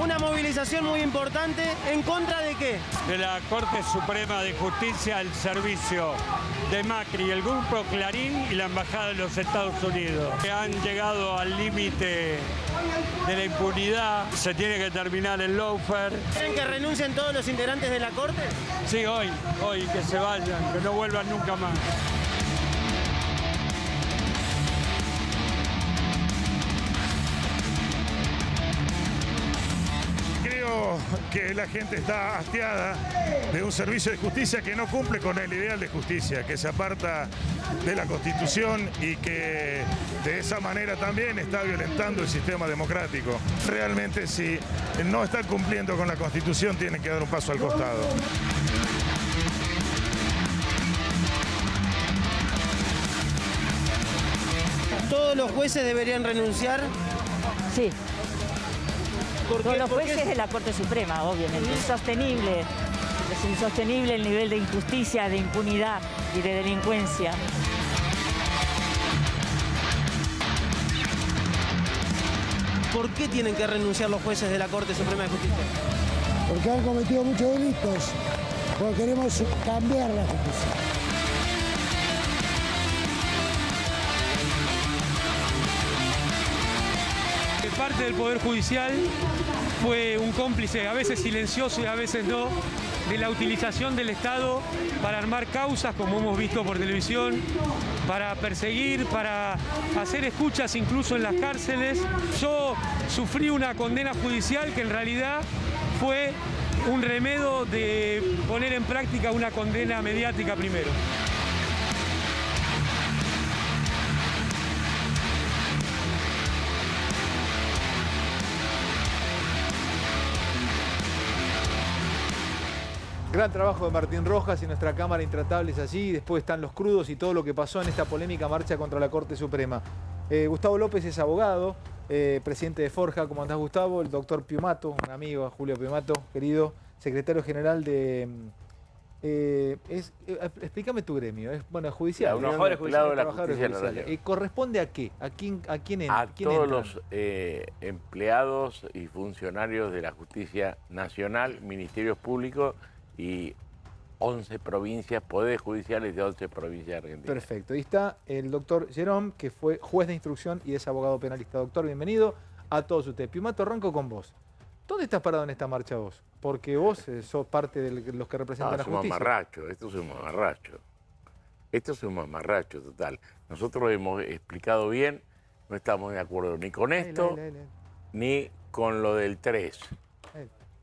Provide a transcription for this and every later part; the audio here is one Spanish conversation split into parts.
Una movilización muy importante. ¿En contra de qué? De la Corte Suprema de Justicia al servicio de Macri, el Grupo Clarín y la Embajada de los Estados Unidos, que han llegado al límite de la impunidad. Se tiene que terminar el lawfare. ¿Quieren que renuncien todos los integrantes de la Corte? Sí, hoy, que se vayan, que no vuelvan nunca más. Que la gente está hastiada de un servicio de justicia que no cumple con el ideal de justicia, que se aparta de la Constitución y que de esa manera también está violentando el sistema democrático. Realmente, si no están cumpliendo con la Constitución, tienen que dar un paso al costado. ¿Todos los jueces deberían renunciar? Sí. Todos los ¿Por qué? jueces de la Corte Suprema, obviamente. Insostenible. Es insostenible el nivel de injusticia, de impunidad y de delincuencia. ¿Por qué tienen que renunciar los jueces de la Corte Suprema de Justicia? Porque han cometido muchos delitos, porque queremos cambiar la justicia. Parte del Poder Judicial fue un cómplice, a veces silencioso y a veces no, de la utilización del Estado para armar causas, como hemos visto por televisión, para perseguir, para hacer escuchas incluso en las cárceles. Yo sufrí una condena judicial que en realidad fue un remedio de poner en práctica una condena mediática primero. Gran trabajo de Martín Rojas y nuestra Cámara Intratable es allí. Después están los crudos y todo lo que pasó en esta polémica marcha contra la Corte Suprema. Gustavo López es abogado, presidente de Forja. ¿Cómo andás, Gustavo? El doctor Piumato, un amigo, Julio Piumato, querido, secretario general de... explícame tu gremio. Es judicial. Trabajadores judiciales. ¿Corresponde a qué? ¿A quién A quién todos entran? los empleados y funcionarios de la Justicia Nacional, Ministerios Públicos y 11 provincias, poderes judiciales de 11 provincias argentinas. Perfecto. Ahí está el doctor Jerome, que fue juez de instrucción y es abogado penalista. Doctor, bienvenido a todos ustedes. Piumato, arranco con vos. ¿Dónde estás parado en esta marcha vos? Porque vos sos parte de los que representan la justicia. Esto es un mamarracho. Esto es un mamarracho total. Nosotros hemos explicado bien, no estamos de acuerdo ni con esto, ni con lo del 3.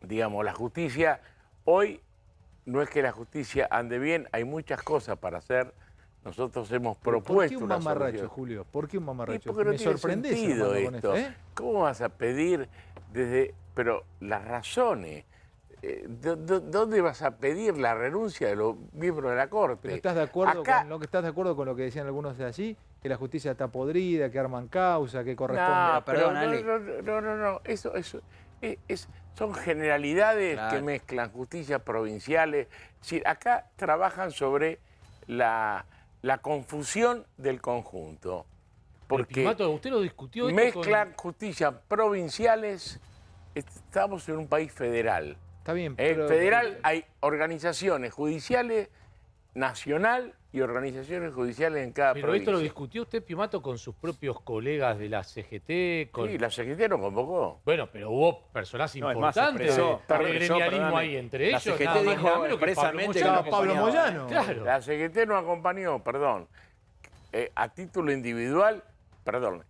Digamos, la justicia, hoy no es que la justicia ande bien, hay muchas cosas para hacer. Nosotros hemos propuesto ¿Por qué un una mamarracho, solución. Julio? ¿Por qué un mamarracho? Porque no Me tiene sorprendés, sentido hermano, esto. con esto, ¿eh? ¿Cómo vas a pedir desde...? Pero las razones... ¿Dónde vas a pedir la renuncia de los miembros de la Corte? ¿Pero estás de acuerdo Acá, con lo que estás de acuerdo con lo que decían algunos de allí? Que la justicia está podrida, que arman causa, que corresponde... No. Eso son generalidades que mezclan justicias provinciales. Es decir, acá trabajan sobre la confusión del conjunto. Porque Piumato, usted lo discutió esto mezclan justicias provinciales. Estamos en un país federal. Está bien, pero... federal hay organizaciones judiciales nacional y organizaciones judiciales en cada provincia. Pero esto lo discutió usted, Piumato, con sus propios colegas de la CGT. Sí, la CGT no convocó. Bueno, pero hubo personas importantes del gremialismo ahí, entre ellos. La CGT dijo expresamente que Pablo Moyano. Claro. La CGT no acompañó, perdón. A título individual,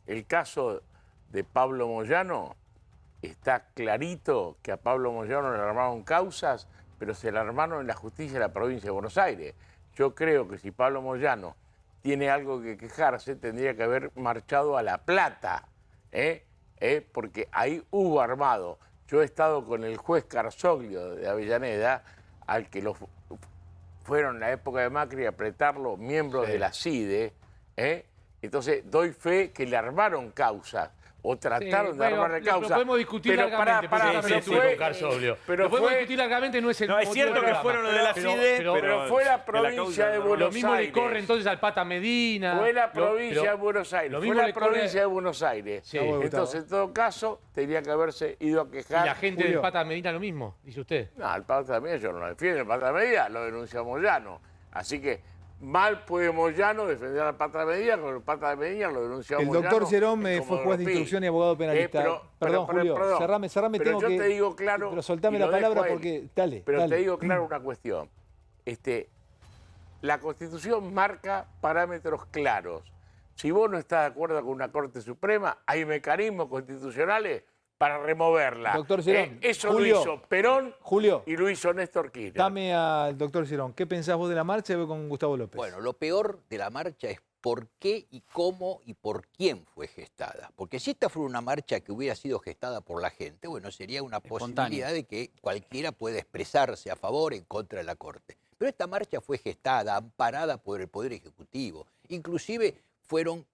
el caso de Pablo Moyano, está clarito que a Pablo Moyano le armaron causas, pero se le armaron en la justicia de la provincia de Buenos Aires. Yo creo que si Pablo Moyano tiene algo que quejarse, tendría que haber marchado a La Plata, porque ahí hubo armado. Yo he estado con el juez Carzoglio de Avellaneda, al que fueron en la época de Macri a apretarlo miembros de la CIDE. Entonces doy fe que le armaron causas, o trataron de armar la causa. Lo podemos discutir largamente. Lo podemos discutir largamente, no es el No, es cierto que fueron los de la FIDE, pero fue la provincia de Buenos Aires. Lo mismo le corre entonces al Pata Medina. Fue la provincia de Buenos Aires. Fue la provincia de Buenos Aires. Sí. Entonces, en todo caso, tenía que haberse ido a quejar. ¿Y la gente del Pata Medina lo mismo, dice usted? No, el Pata Medina yo no lo defiendo. El Pata Medina lo denuncia Moyano. Así que mal puede Moyano defender al Pata Medina, con el Pata Medina lo denuncia Moyano. El doctor Cerón fue juez de instrucción y abogado penalista. Perdón, Julio, cerrame, pero tengo yo que... te digo claro... Pero soltame la palabra porque... Dale, pero dale. te digo claro una cuestión. La Constitución marca parámetros claros. Si vos no estás de acuerdo con una Corte Suprema, hay mecanismos constitucionales para removerla. Doctor Cerón, eso Julio, lo hizo Perón Julio, y lo hizo Néstor Kirchner. Dame al doctor Cerón. ¿Qué pensás vos de la marcha? Y voy con Gustavo López. Bueno, lo peor de la marcha es por qué y cómo y por quién fue gestada. Porque si esta fuera una marcha que hubiera sido gestada por la gente, bueno, sería una posibilidad de que cualquiera pueda expresarse a favor o en contra de la Corte. Pero esta marcha fue gestada, amparada por el Poder Ejecutivo. Inclusive fueron,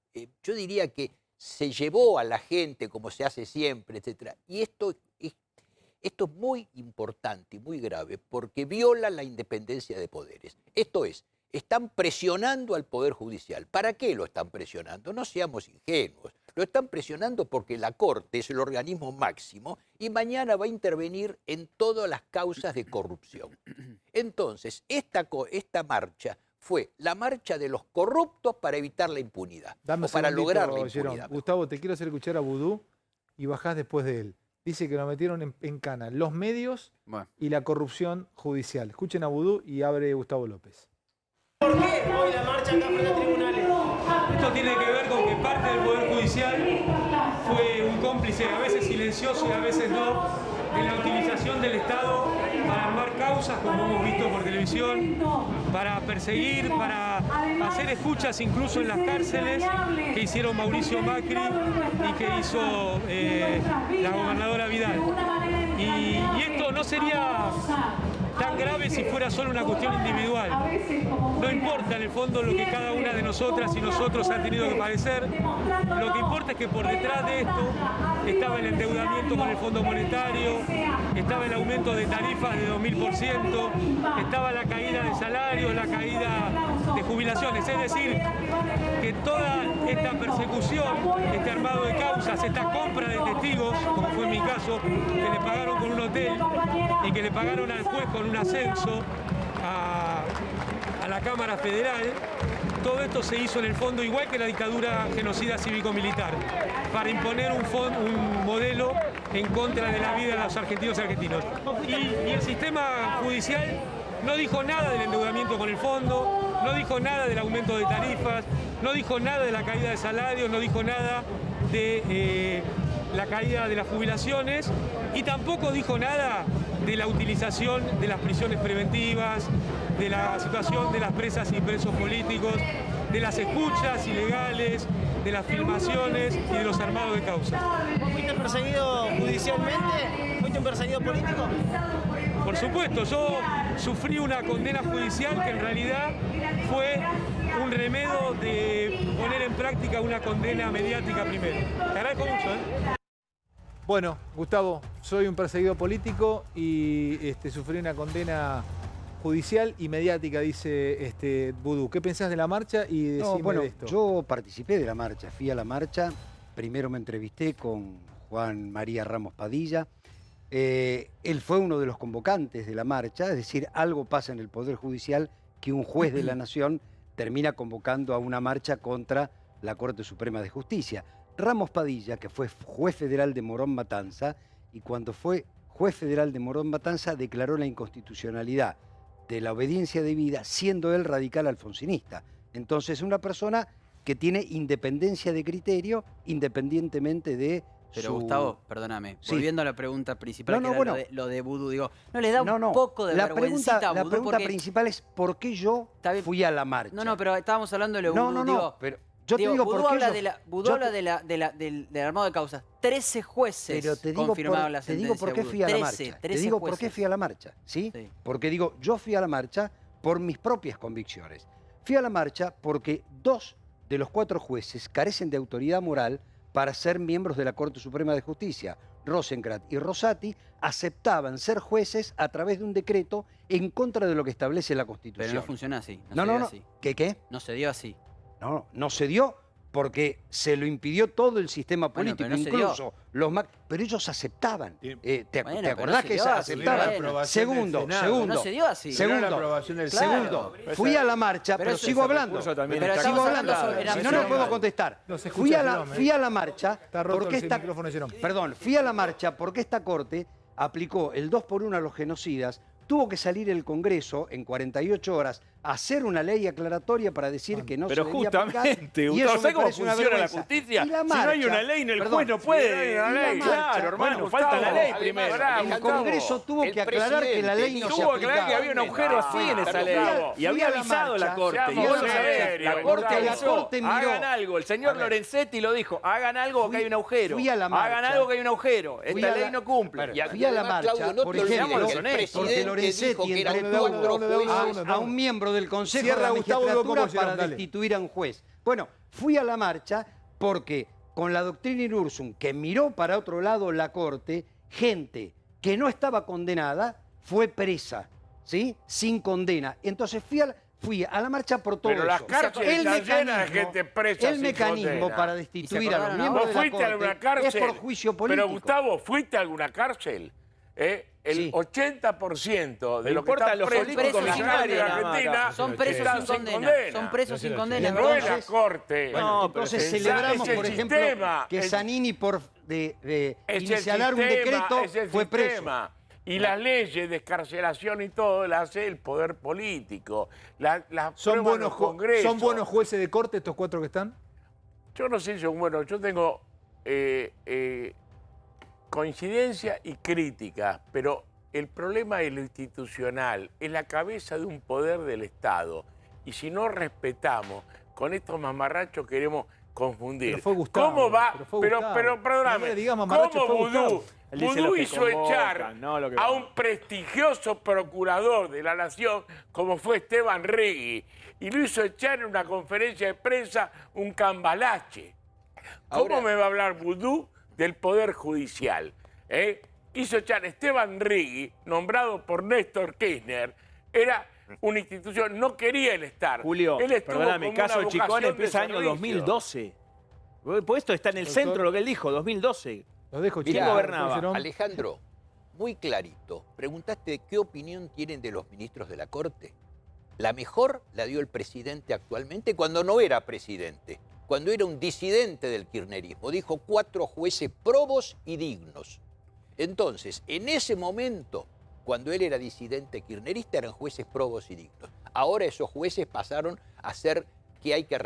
yo diría que se llevó a la gente como se hace siempre, etc. Y esto es muy importante y muy grave porque viola la independencia de poderes. Esto es, están presionando al Poder Judicial. ¿Para qué lo están presionando? No seamos ingenuos. Lo están presionando porque la Corte es el organismo máximo y mañana va a intervenir en todas las causas de corrupción. Entonces, esta marcha fue la marcha de los corruptos para evitar la impunidad, o para lograr la impunidad. Gerón. Gustavo, te quiero hacer escuchar a Vudú y bajás después de él. Dice que lo metieron en cana los medios y la corrupción judicial. Escuchen a Vudú y abre Gustavo López. ¿Por qué hoy la marcha acá frente a tribunales? Esto tiene que ver con que parte del Poder Judicial fue un cómplice, a veces silencioso y a veces no, de la utilización del Estado para armar causas, como hemos visto por televisión, para perseguir, para hacer escuchas incluso en las cárceles, que hicieron Mauricio Macri y que hizo la gobernadora Vidal. Y esto no sería tan grave si fuera solo una cuestión individual. No importa en el fondo lo que cada una de nosotras y nosotros han tenido que padecer. Lo que importa es que por detrás de esto estaba el endeudamiento con el Fondo Monetario, estaba el aumento de tarifas de 2000%, estaba la caída de salarios, la caída de jubilaciones. Es decir, que toda esta persecución, este armado de causas, esta compra de testigos, como fue en mi caso, que le pagaron con un hotel y que le pagaron al juez con un ascenso a la Cámara Federal, todo esto se hizo en el fondo igual que la dictadura genocida cívico-militar, para imponer un modelo en contra de la vida de los argentinos y argentinos. Y el sistema judicial no dijo nada del endeudamiento con el fondo, no dijo nada del aumento de tarifas, no dijo nada de la caída de salarios, no dijo nada de la caída de las jubilaciones y tampoco dijo nada de la utilización de las prisiones preventivas, de la situación de las presas y presos políticos, de las escuchas ilegales, de las filmaciones y de los armados de causas. ¿Fuiste perseguido judicialmente? ¿Fuiste un perseguido político? Por supuesto, yo sufrí una condena judicial que en realidad fue un remedio de poner en práctica una condena mediática primero. Te agradezco mucho, ¿eh? Bueno, Gustavo, soy un perseguido político y sufrí una condena judicial y mediática, dice Vudú. ¿Qué pensás de la marcha y decime de esto? Yo participé de la marcha, fui a la marcha. Primero me entrevisté con Juan María Ramos Padilla. Él fue uno de los convocantes de la marcha, es decir, algo pasa en el Poder Judicial que un juez de la Nación termina convocando a una marcha contra la Corte Suprema de Justicia. Ramos Padilla, que fue juez federal de Morón Matanza, y cuando fue juez federal de Morón Matanza declaró la inconstitucionalidad de la obediencia debida, siendo él radical alfonsinista. Entonces, una persona que tiene independencia de criterio, independientemente de Pero Gustavo, perdóname, Sí. volviendo a la pregunta principal, No, que bueno. era lo de Vudú, digo, ¿no le da un poco de la vergüencita pregunta, a Vudú? La pregunta principal es ¿por qué yo fui a la marcha? No, pero estábamos hablando de lo de Vudú. No, pero yo te digo Vudú por qué habla, yo- Vudú habla del armado de causas. 13 jueces Pero te digo confirmaron la te sentencia digo por qué de Vudú. fui a la 13 marcha. Te digo por qué jueces. fui a la marcha, ¿sí? Porque digo, yo fui a la marcha por mis propias convicciones. Fui a la marcha porque 2 de los 4 jueces carecen de autoridad moral para ser miembros de la Corte Suprema de Justicia. Rosenkrantz y Rosati aceptaban ser jueces a través de un decreto en contra de lo que establece la Constitución. Pero no funciona así. No. ¿Qué? No se dio así. No se dio porque se lo impidió todo el sistema político, pero no se incluso los pero ellos aceptaban. ¿Te Bueno, acordás pero que no se dio aceptaban? así. Segundo, No se dio así. Segundo, fui a la marcha, pero sigo hablando. Sigo hablando. Si no, no puedo contestar. Fui a la marcha porque fui a la marcha porque esta Corte aplicó el 2 por 1 a los genocidas. Tuvo que salir el Congreso en 48 horas a hacer una ley aclaratoria para decir que no se debía aplicar. Pero justamente, ¿sabes cómo funciona la justicia? Si no hay una ley, el juez no puede. Claro, hermano, falta la ley primero. El Congreso tuvo que aclarar que la ley no se aplicaba. Tuvo que aclarar que había un agujero así en esa ley. Y había avisado la Corte. Y vos lo sabés. La Corte avisó. Hagan algo. El señor Lorenzetti lo dijo. Hagan algo que hay un agujero. Hagan algo que hay un agujero. Esta ley no cumple. Fui a la marcha, por ejemplo, porque Lorenzetti entrevistó a un miembro del Consejo de la Magistratura para destituir a un juez. Bueno, fui a la marcha porque con la doctrina Irursum, que miró para otro lado la Corte, gente que no estaba condenada fue presa, ¿sí? Sin condena. Entonces fui a la marcha por todo eso. Pero las cárceles están llenas de gente presa El mecanismo para destituir a los miembros de la Corte es por juicio político. Pero Gustavo, ¿fuiste a alguna cárcel? El 80% de lo que están los presos en Argentina son presos sin condena. Son presos sin condena. No es la Corte. Bueno, entonces celebramos, por ejemplo, que Zanini por inicialar un decreto fue preso. Y las leyes de excarcelación y todo las hace el poder político. ¿Son buenos jueces de corte estos 4 que están? Yo no sé si son buenos. Yo tengo coincidencia y crítica, pero el problema es lo institucional, es la cabeza de un poder del Estado. Y si no respetamos, con estos mamarrachos queremos confundir. Pero fue Gustavo. ¿Cómo va? Pero perdóname, ¿cómo Vudú hizo echar a un prestigioso procurador de la Nación como fue Esteban Rigui? Y lo hizo echar en una conferencia de prensa un cambalache. ¿Cómo me va a hablar Vudú del Poder Judicial? Hizo echar Esteban Rigui, nombrado por Néstor Kirchner, era una institución, no quería el estar. Julio, perdóname, caso Chicón empieza año 2012. Pues esto está en el centro, lo que él dijo, 2012. Lo dejo, ¿Quién gobernaba? Alejandro, muy clarito. Preguntaste qué opinión tienen de los ministros de la Corte. La mejor la dio el presidente actualmente cuando no era presidente, cuando era un disidente del kirchnerismo. Dijo 4 jueces probos y dignos. Entonces, en ese momento, cuando él era disidente kirchnerista, eran jueces probos y dignos. Ahora esos jueces pasaron a ser que hay que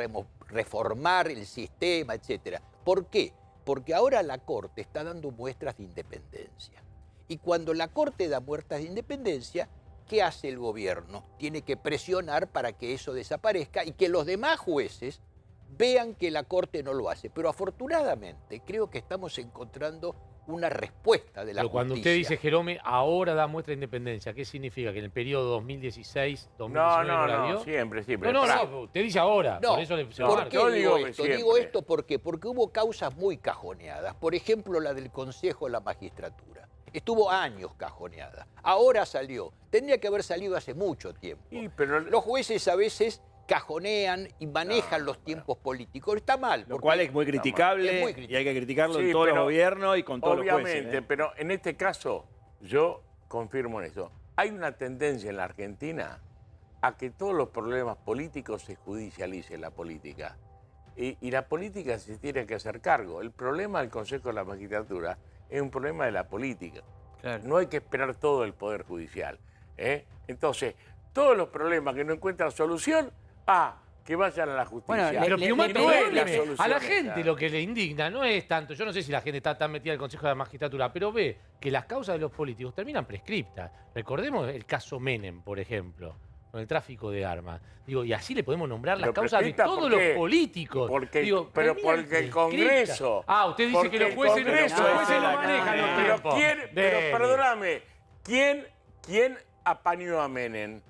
reformar el sistema, etc. ¿Por qué? Porque ahora la Corte está dando muestras de independencia. Y cuando la Corte da muestras de independencia, ¿qué hace el gobierno? Tiene que presionar para que eso desaparezca y que los demás jueces vean que la Corte no lo hace. Pero afortunadamente creo que estamos encontrando una respuesta de la justicia. Cuando usted dice, Jerome, ahora da muestra de independencia, ¿qué significa? ¿Que en el periodo 2016-2019 no la dio? Siempre. No, usted dice ahora, no, por eso se ¿por qué digo esto? ¿Por qué? Porque hubo causas muy cajoneadas. Por ejemplo, la del Consejo de la Magistratura. Estuvo años cajoneada. Ahora salió. Tendría que haber salido hace mucho tiempo. Pero los jueces a veces cajonean y manejan los tiempos políticos. Está mal. Lo cual es muy criticable y hay que criticarlo en todos los gobiernos y con todos los jueces. Obviamente, pero en este caso yo confirmo en eso. Hay una tendencia en la Argentina a que todos los problemas políticos se judicialicen la política. Y la política se tiene que hacer cargo. El problema del Consejo de la Magistratura es un problema de la política. Claro. No hay que esperar todo el Poder Judicial. Entonces, todos los problemas que no encuentran solución, que vayan a la justicia. Bueno, pero a la gente lo que le indigna no es tanto, yo no sé si la gente está tan metida en el Consejo de la Magistratura, pero ve que las causas de los políticos terminan prescriptas. Recordemos el caso Menem, por ejemplo, con el tráfico de armas. Digo, y así le podemos nombrar las causas de todos los políticos. Porque el Congreso... usted dice que los jueces no manejan los tiempos. Pero perdóname, ¿quién apañó a Menem?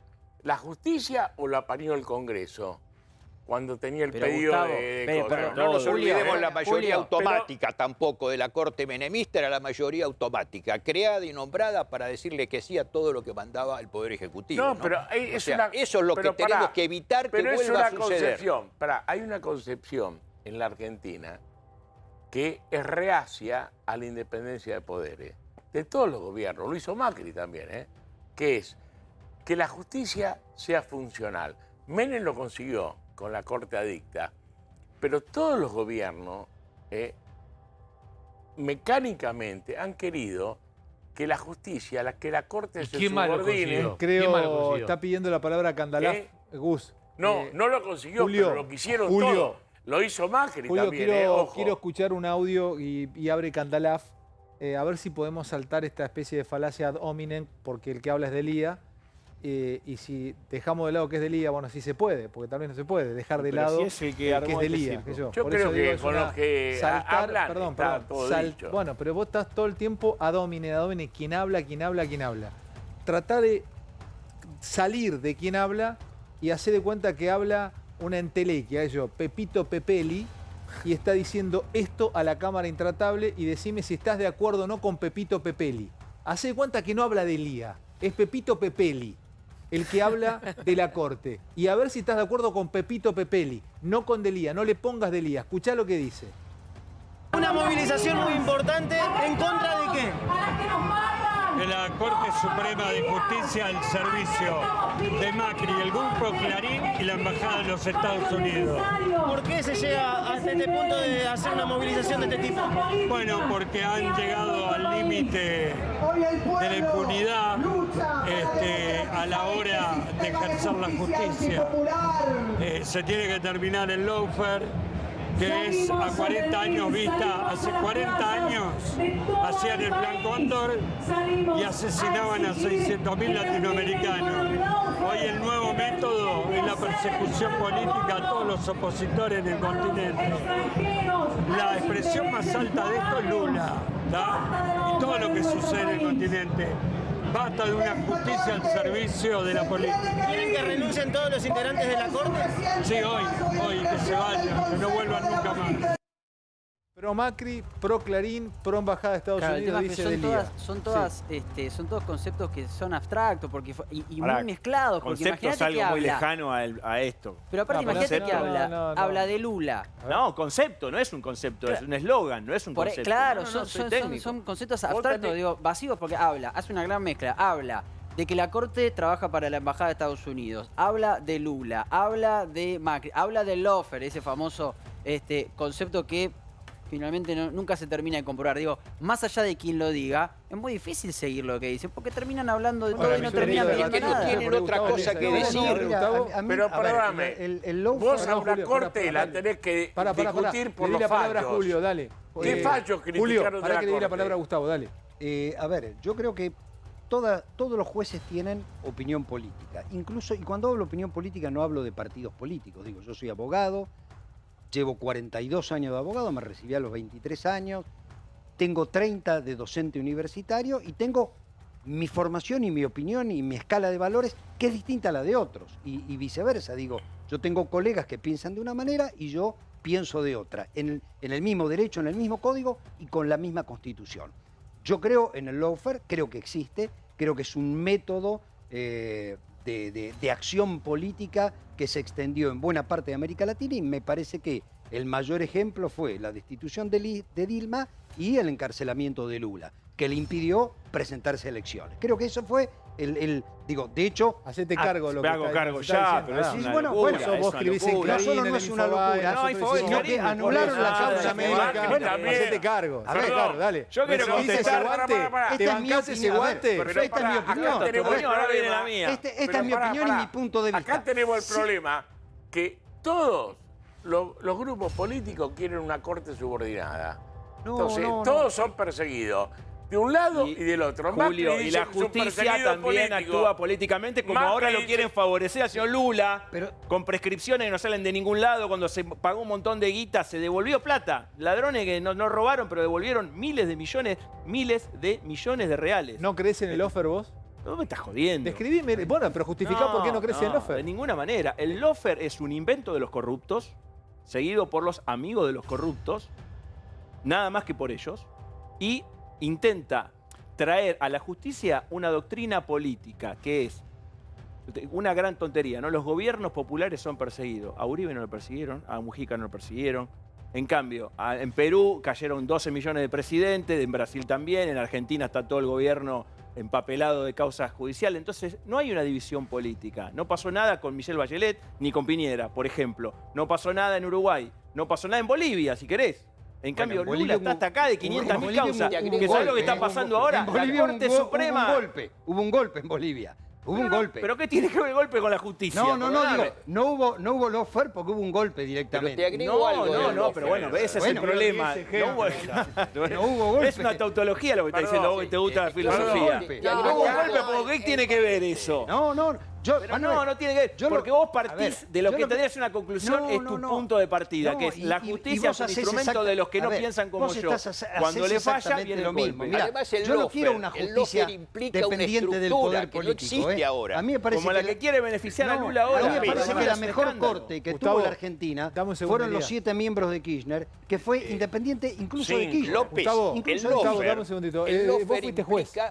¿La justicia o lo apañó el Congreso? cuando tenía el Pero, pedido Gustavo, de cosas. Bueno, no nos olvidemos la mayoría Julio, automática tampoco de la Corte menemista, era la mayoría automática, creada y nombrada para decirle que sí a todo lo que mandaba el Poder Ejecutivo. No, pero eso es lo que tenemos que evitar que vuelva a suceder. Hay una concepción en la Argentina que es reacia a la independencia de poderes, de todos los gobiernos, lo hizo Macri también, que es que la justicia sea funcional. Menem lo consiguió con la Corte Adicta, pero todos los gobiernos mecánicamente han querido que la justicia, que la Corte se subordine. Creo, está pidiendo la palabra Candalaf, Gus. No, no lo consiguió, Julio, pero lo quisieron todos. Lo hizo Macri Julio, también, quiero escuchar un audio y abre Candalaf, a ver si podemos saltar esta especie de falacia ad hominem, porque el que habla es de Lía. Y si dejamos de lado que es de Lía, bueno, sí se puede, porque tal vez no se puede dejar de lado si es el que es de Lía. Yo creo que con los que hablan está todo dicho. Bueno, pero vos estás todo el tiempo ad hominem, quién habla. Tratá de salir de quién habla y hacer de cuenta que habla una entelequia, Pepito Pepeli, y está diciendo esto a la Cámara Intratable y decime si estás de acuerdo o no con Pepito Pepeli. Hacé de cuenta que no habla de Lía, es Pepito Pepeli el que habla de la Corte. Y a ver si estás de acuerdo con Pepito Pepeli, no con de Lía, no le pongas de Lía. Escuchá lo que dice. Una movilización muy importante, ¿en contra de qué? De la Corte Suprema de Justicia al servicio de Macri, el Grupo Clarín y la Embajada de los Estados Unidos. ¿Por qué se llega hasta este punto de hacer una movilización de este tipo? Bueno, porque han llegado al límite de la impunidad a la hora de ejercer la justicia. Se tiene que terminar el lawfare, que es a 40 años vista. Hace 40 años hacían el Plan Cóndor y asesinaban a 600.000 latinoamericanos. Hoy el nuevo método es la persecución política a todos los opositores en el continente. La expresión más alta de esto es Lula, ¿tá? Y todo lo que sucede en el continente. Basta de una justicia al servicio de la política. ¿Quieren que renuncien todos los integrantes de la Corte? Sí, hoy, que se vayan, que no vuelvan nunca más. Pro Macri, pro Clarín, pro Embajada de Estados Unidos, dice de Lía. Son todos conceptos que son abstractos porque, y muy mezclados. Concepto es algo muy lejano a esto. Pero aparte, imagínate que habla de Lula. No, concepto, no es un concepto, es un eslogan, no es un concepto. Claro, son conceptos abstractos, vacíos, porque hace una gran mezcla. Habla de que la Corte trabaja para la Embajada de Estados Unidos, habla de Lula, habla de Macri, habla del lawfare, ese famoso concepto que finalmente nunca se termina de comprobar. Digo, más allá de quien lo diga, es muy difícil seguir lo que dicen, porque terminan hablando de todo y no terminan viendo nada. Tienen otra cosa que decir. Pero perdóname, vos a una Corte la tenés que discutir por los fallos. Le di la palabra a Julio, dale. ¿Qué fallos criticaron de la Corte? Para que le di la palabra a Gustavo, dale. A ver, yo creo que todos los jueces tienen opinión política. Incluso, y cuando hablo de opinión política no hablo de partidos políticos. Digo, yo soy abogado, llevo 42 años de abogado, me recibí a los 23 años, tengo 30 de docente universitario y tengo mi formación y mi opinión y mi escala de valores que es distinta a la de otros y viceversa. Digo, yo tengo colegas que piensan de una manera y yo pienso de otra, en el mismo derecho, en el mismo código y con la misma constitución. Yo creo en el lawfare, creo que existe, creo que es un método de acción política que se extendió en buena parte de América Latina y me parece que el mayor ejemplo fue la destitución de Dilma y el encarcelamiento de Lula, que le impidió presentarse a elecciones. Creo que eso fue digo, de hecho... Hacete cargo lo que me hago cargo ya, pero es una locura. Eso vos escribís en Clarín, no solo no es una locura, sino que anularon la causa América. Hacete cargo, dale. Yo quiero contestar. ¿Te bancás ese guante? Esta es mi opinión. Ahora viene la mía. Esta es mi opinión y mi punto de vista. Acá tenemos el problema que todos los grupos políticos quieren una Corte subordinada. Entonces, todos son perseguidos. De un lado y del otro. Julio, y la justicia también actúa políticamente como ahora lo quieren favorecer al señor Lula, con prescripciones que no salen de ningún lado. Cuando se pagó un montón de guita, se devolvió plata. Ladrones que no robaron, pero devolvieron miles de millones de reales. ¿No crees en el lawfare vos? No me estás jodiendo. Describime, bueno, pero justificá por qué no crece el lawfare. De ninguna manera. El lawfare es un invento de los corruptos, seguido por los amigos de los corruptos, nada más que por ellos, y intenta traer a la justicia una doctrina política, que es una gran tontería, ¿no? Los gobiernos populares son perseguidos. A Uribe no lo persiguieron, a Mujica no lo persiguieron. En cambio, en Perú cayeron 12 millones de presidentes, en Brasil también, en Argentina está todo el gobierno empapelado de causas judiciales. Entonces, no hay una división política. No pasó nada con Michelle Bachelet ni con Piñera, por ejemplo. No pasó nada en Uruguay. No pasó nada en Bolivia, si querés. En cambio, Lula está hasta acá de 500.000 causas. Que es lo que está pasando ahora. En Bolivia la Corte Suprema... Hubo un golpe en Bolivia. Hubo un golpe. ¿Pero qué tiene que ver el golpe con la justicia? No hubo lawfare porque hubo un golpe directamente. Pero te agrego algo. Pero bueno, ese es el problema. No hubo golpe. Es una tautología lo que está diciendo vos que te gusta la filosofía. No hubo golpe, porque ¿qué tiene que ver eso? No tiene que ver. Porque vos partís de lo que tendrías una conclusión, es tu punto de partida, que es la justicia es un instrumento de los que no piensan como yo. Cuando le falla, viene el golpe. Además, yo no quiero una justicia dependiente del poder político. Ahora. A mí me parece como la que quiere beneficiar a Lula ahora. A mí me parece que la mejor corte que tuvo la Argentina fueron los 7 miembros de Kirchner, que fue independiente incluso de Kirchner. Gustavo, dame un segundito.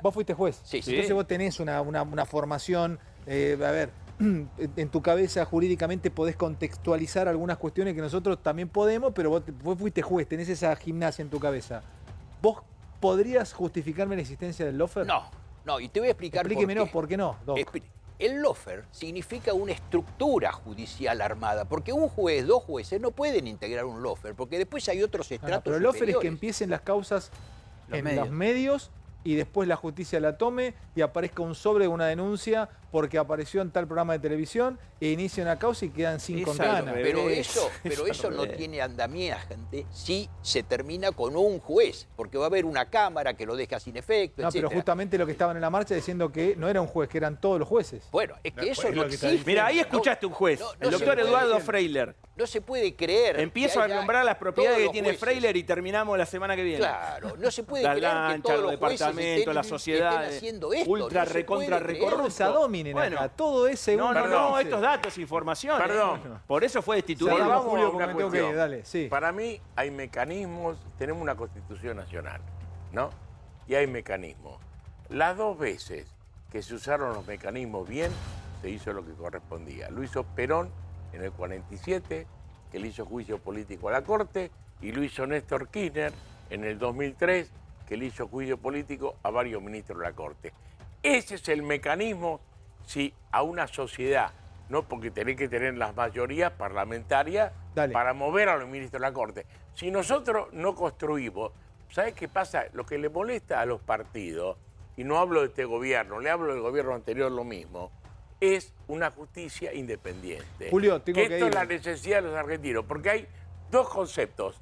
Vos fuiste juez. Sí. Entonces vos tenés una formación, a ver, en tu cabeza jurídicamente podés contextualizar algunas cuestiones que nosotros también podemos, pero vos fuiste juez, tenés esa gimnasia en tu cabeza. ¿Vos podrías justificarme la existencia del lawfare? No, y te voy a explicar por qué no. El lawfare significa una estructura judicial armada, porque un juez, 2 jueces no pueden integrar un lawfare, porque después hay otros estratos pero el lawfare es que empiecen las causas en los medios y después la justicia la tome y aparezca un sobre de una denuncia porque apareció en tal programa de televisión e inicia una causa y quedan sin condena. Pero eso no tiene andamiaje si se termina con un juez, porque va a haber una cámara que lo deja sin efecto, No, pero justamente lo que estaban en la marcha diciendo que no era un juez, que eran todos los jueces. Bueno, es que eso no existe. Mira, ahí escuchaste un juez, el doctor Eduardo Freiler. No se puede creer. Empiezo a nombrar las propiedades que tiene Freiler y terminamos la semana que viene. Claro, no se puede creer que todos los departamentos, las sociedades, haciendo esto. ultra recontra recorrupto. Todo es según... No, estos datos, información. Perdón. Por eso fue destituido. Vamos Julio, a una cuestión. dale, sí. Para mí hay mecanismos, tenemos una Constitución Nacional, ¿no? Y hay mecanismos. Las 2 veces que se usaron los mecanismos bien, se hizo lo que correspondía. Lo hizo Perón en el 47, que le hizo juicio político a la Corte, y lo hizo Néstor Kirchner en el 2003, que le hizo juicio político a varios ministros de la Corte. Ese es el mecanismo si a una sociedad, no porque tenés que tener las mayorías parlamentarias para mover a los ministros de la Corte. Si nosotros no construimos, ¿sabés qué pasa? Lo que le molesta a los partidos, y no hablo de este gobierno, le hablo del gobierno anterior lo mismo, es una justicia independiente. Julio, tengo que esto ir. es la necesidad de los argentinos, porque hay 2 conceptos.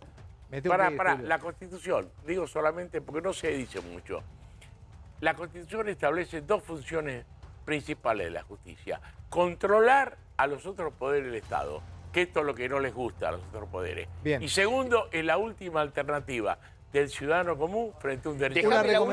Para la Constitución, digo solamente porque no se dice mucho. La Constitución establece 2 funciones principales de la justicia. Controlar a los otros poderes del Estado, que esto es lo que no les gusta a los otros poderes. Bien. Y segundo, es la última alternativa del ciudadano común frente a un derecho.